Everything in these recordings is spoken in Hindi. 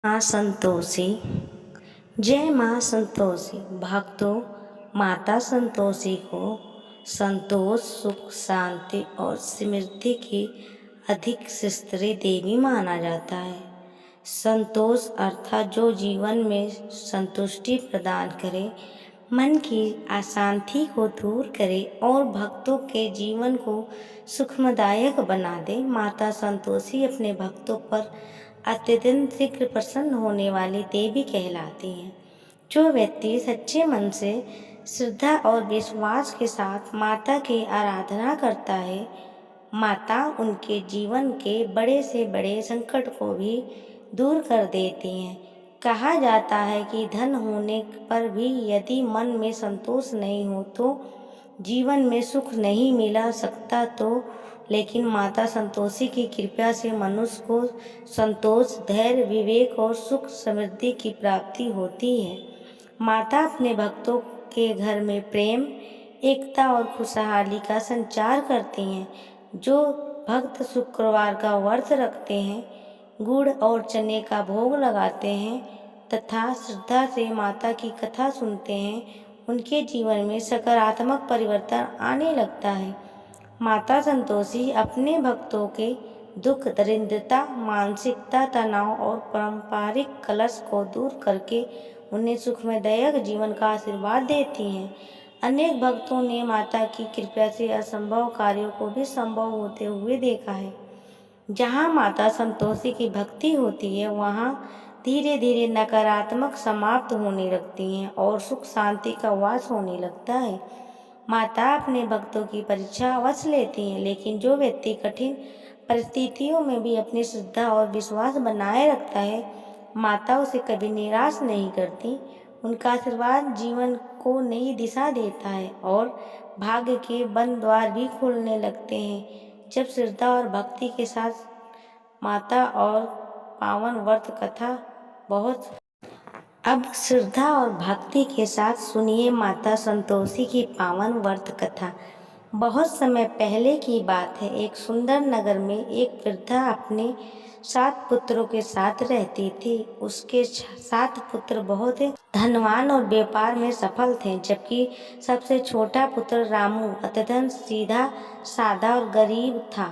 माँ संतोषी। जय माँ संतोषी। भक्तों, माता संतोषी को संतोष, सुख, शांति और समृद्धि की अधिक स्त्री देवी माना जाता है। संतोष अर्थात जो जीवन में संतुष्टि प्रदान करे, मन की अशांति को दूर करे और भक्तों के जीवन को सुखमदायक बना दे। माता संतोषी अपने भक्तों पर अत्यंत शीघ्र प्रसन्न होने वाली देवी कहलाती हैं। जो व्यक्ति सच्चे मन से श्रद्धा और विश्वास के साथ माता की आराधना करता है, माता उनके जीवन के बड़े से बड़े संकट को भी दूर कर देती हैं। कहा जाता है कि धन होने पर भी यदि मन में संतोष नहीं हो तो जीवन में सुख नहीं मिला सकता, तो लेकिन माता संतोषी की कृपा से मनुष्य को संतोष, धैर्य, विवेक और सुख समृद्धि की प्राप्ति होती है। माता अपने भक्तों के घर में प्रेम, एकता और खुशहाली का संचार करती हैं। जो भक्त शुक्रवार का व्रत रखते हैं, गुड़ और चने का भोग लगाते हैं तथा श्रद्धा से माता की कथा सुनते हैं, उनके जीवन में सकारात्मक परिवर्तन आने लगता है। माता संतोषी अपने भक्तों के दुख, दरिद्रता, मानसिकता, तनाव और पारंपरिक कलश को दूर करके उन्हें सुखमयदायक जीवन का आशीर्वाद देती हैं। अनेक भक्तों ने माता की कृपा से असंभव कार्यों को भी संभव होते हुए देखा है। जहाँ माता संतोषी की भक्ति होती है, वहाँ धीरे धीरे नकारात्मक समाप्त होने लगती हैं और सुख शांति का वास होने लगता है। माता अपने भक्तों की परीक्षा अवश्य लेती हैं, लेकिन जो व्यक्ति कठिन परिस्थितियों में भी अपनी श्रद्धा और विश्वास बनाए रखता है, माता उसे कभी निराश नहीं करती। उनका आशीर्वाद जीवन को नई दिशा देता है और भाग्य के बंद द्वार भी खुलने लगते हैं। जब श्रद्धा और भक्ति के साथ माता और पावन व्रत कथा बहुत अब श्रद्धा और भक्ति के साथ सुनिए माता संतोषी की पावन व्रत कथा। बहुत समय पहले की बात है। एक सुंदर नगर में एक वृद्धा अपने 7 पुत्रों के साथ रहती थी। उसके 7 पुत्र बहुत धनवान और व्यापार में सफल थे, जबकि सबसे छोटा पुत्र रामू अत्यंत सीधा, साधा और गरीब था।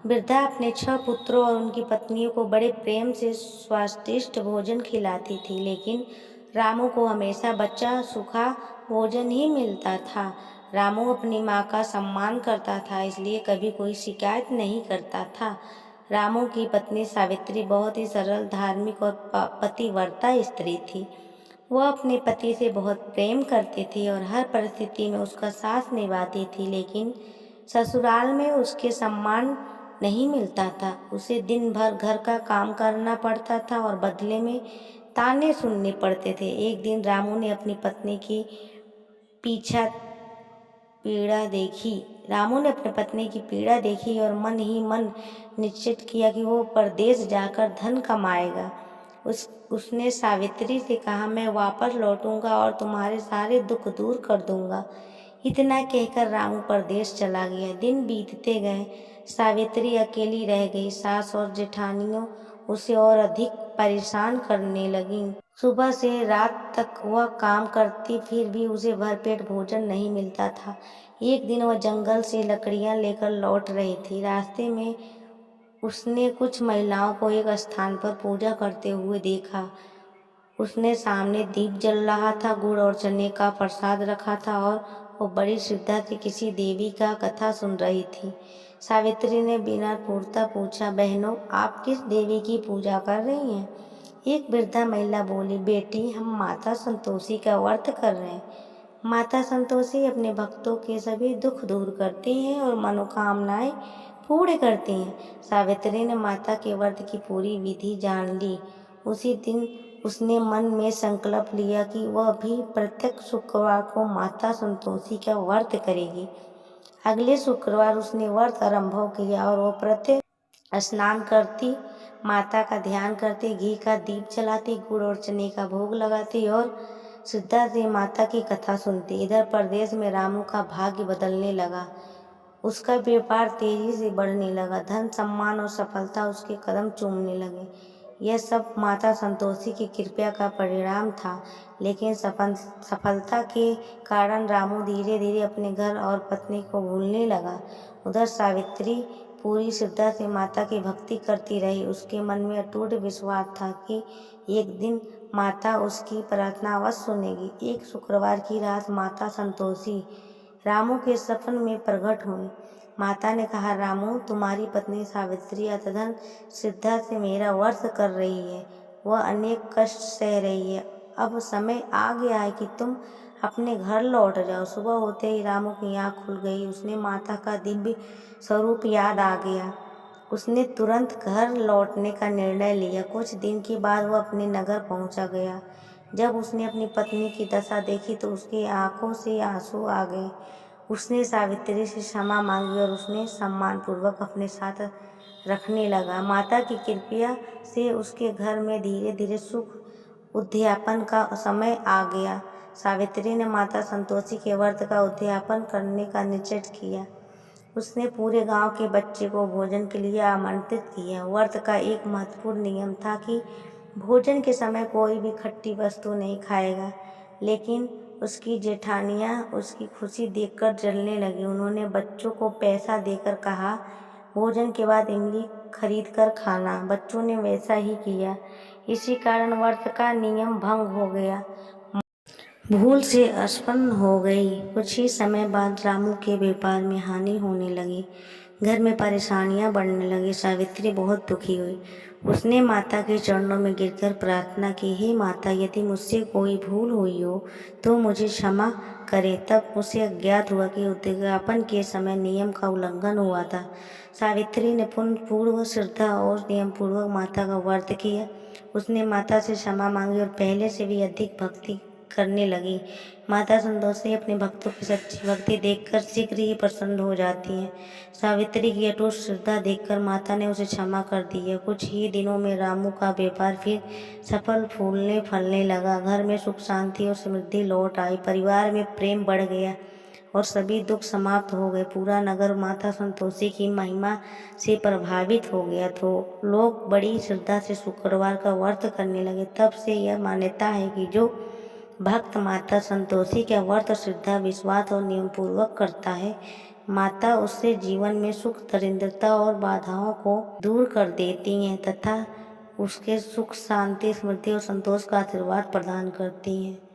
वृद्धा अपने 6 पुत्रों और उनकी पत्नियों को बड़े प्रेम से स्वादिष्ट भोजन खिलाती थी, लेकिन रामू को हमेशा बच्चा सूखा भोजन ही मिलता था। रामू अपनी माँ का सम्मान करता था, इसलिए कभी कोई शिकायत नहीं करता था। रामू की पत्नी सावित्री बहुत ही सरल, धार्मिक और पतिव्रता स्त्री थी। वह अपने पति से बहुत प्रेम करती थी और हर परिस्थिति में उसका साथ निभाती थी, लेकिन ससुराल में उसके सम्मान नहीं मिलता था। उसे दिन भर घर का काम करना पड़ता था और बदले में ताने सुनने पड़ते थे। एक दिन रामू ने अपनी पत्नी की पीछा पीड़ा देखी रामू ने अपनी पत्नी की पीड़ा देखी और मन ही मन निश्चित किया कि वो परदेश जाकर धन कमाएगा। उसने सावित्री से कहा, मैं वापस लौटूंगा और तुम्हारे सारे दुख दूर कर दूंगा। इतना कहकर रामू परदेश चला गया। दिन बीतते गए, सावित्री अकेली रह गई। सास और जेठानियों उसे और अधिक परेशान करने लगीं। सुबह से रात तक वह काम करती, फिर भी उसे भरपेट भोजन नहीं मिलता था। एक दिन वह जंगल से लकड़ियां लेकर लौट रही थी। रास्ते में उसने कुछ महिलाओं को एक स्थान पर पूजा करते हुए देखा। उसने सामने दीप जल रहा था, गुड़ और चने का प्रसाद रखा था और वो बड़ी श्रद्धा से किसी देवी का कथा सुन रही थी। सावित्री ने बिना पूछता पूछा, बहनों, आप किस देवी की पूजा कर रही हैं? एक वृद्धा महिला बोली, बेटी, हम माता संतोषी का व्रत कर रहे हैं। माता संतोषी अपने भक्तों के सभी दुख दूर करती हैं और मनोकामनाएं पूर्ण करती हैं। सावित्री ने माता के व्रत की पूरी विधि जान ली। उसी दिन उसने मन में संकल्प लिया कि वह भी प्रत्येक शुक्रवार को माता संतोषी का व्रत करेगी। अगले शुक्रवार उसने व्रत आरंभ किया और वो प्रत्येक स्नान करती, माता का ध्यान करती, घी का दीप जलाती, गुड़ और चने का भोग लगाती और श्रद्धा से माता की कथा सुनती। इधर प्रदेश में रामू का भाग्य बदलने लगा। उसका व्यापार तेजी से बढ़ने लगा। धन, सम्मान और सफलता उसके कदम चूमने लगे। यह सब माता संतोषी की कृपा का परिणाम था। लेकिन सफलता के कारण रामू धीरे धीरे अपने घर और पत्नी को भूलने लगा। उधर सावित्री पूरी श्रद्धा से माता की भक्ति करती रही। उसके मन में अटूट विश्वास था कि एक दिन माता उसकी प्रार्थना अवश्य सुनेगी। एक शुक्रवार की रात माता संतोषी रामू के सपन में प्रकट हुई। माता ने कहा, रामू, तुम्हारी पत्नी सावित्री अत्यंत श्रद्धा से मेरा व्रत कर रही है। वह अनेक कष्ट सह रही है। अब समय आ गया है कि तुम अपने घर लौट जाओ। सुबह होते ही रामू की आँख खुल गई। उसने माता का दिव्य स्वरूप याद आ गया। उसने तुरंत घर लौटने का निर्णय लिया। कुछ दिन के बाद वह अपने नगर पहुंचा गया। जब उसने अपनी पत्नी की दशा देखी तो उसकी आंखों से आंसू आ गए। उसने सावित्री से क्षमा मांगी और उसने सम्मानपूर्वक अपने साथ रखने लगा। माता की कृपा से उसके घर में धीरे धीरे सुख उद्यापन का समय आ गया। सावित्री ने माता संतोषी के व्रत का उद्यापन करने का निश्चय किया। उसने पूरे गांव के बच्चे को भोजन के लिए आमंत्रित किया। व्रत का एक महत्वपूर्ण नियम था कि भोजन के समय कोई भी खट्टी वस्तु नहीं खाएगा। लेकिन उसकी जेठानियां उसकी खुशी देखकर जलने लगी। उन्होंने बच्चों को पैसा देकर कहा, भोजन के बाद इमली खरीद कर खाना। बच्चों ने वैसा ही किया। इसी कारण व्रत का नियम भंग हो गया। भूल से असफल हो गई। कुछ ही समय बाद रामू के व्यापार में हानि होने लगी। घर में परेशानियां बढ़ने लगी। सावित्री बहुत दुखी हुई। उसने माता के चरणों में गिरकर प्रार्थना की, हे माता, यदि मुझसे कोई भूल हुई हो तो मुझे क्षमा करें। तब उसे अज्ञात हुआ कि उद्यापन के समय नियम का उल्लंघन हुआ था। सावित्री ने पूर्ण श्रद्धा और नियम पूर्वक माता का व्रत किया। उसने माता से क्षमा मांगी और पहले से भी अधिक भक्ति करने लगी। माता संतोषी अपने भक्तों की सच्ची भक्ति देखकर शीघ्र ही प्रसन्न हो जाती हैं। सावित्री की अटूट श्रद्धा देखकर माता ने उसे क्षमा कर दी है। कुछ ही दिनों में रामू का व्यापार फिर सफल फूलने फलने लगा। घर में सुख शांति और समृद्धि लौट आई। परिवार में प्रेम बढ़ गया और सभी दुख समाप्त हो गए। पूरा नगर माता संतोषी की महिमा से प्रभावित हो गया। तो लोग बड़ी श्रद्धा से शुक्रवार का व्रत करने लगे। तब से यह मान्यता है कि जो भक्त माता संतोषी का व्रत श्रद्धा, विश्वास और नियम पूर्वक करता है, माता उससे जीवन में सुख, दरिद्रता और बाधाओं को दूर कर देती हैं तथा उसके सुख, शांति, समृद्धि और संतोष का आशीर्वाद प्रदान करती हैं।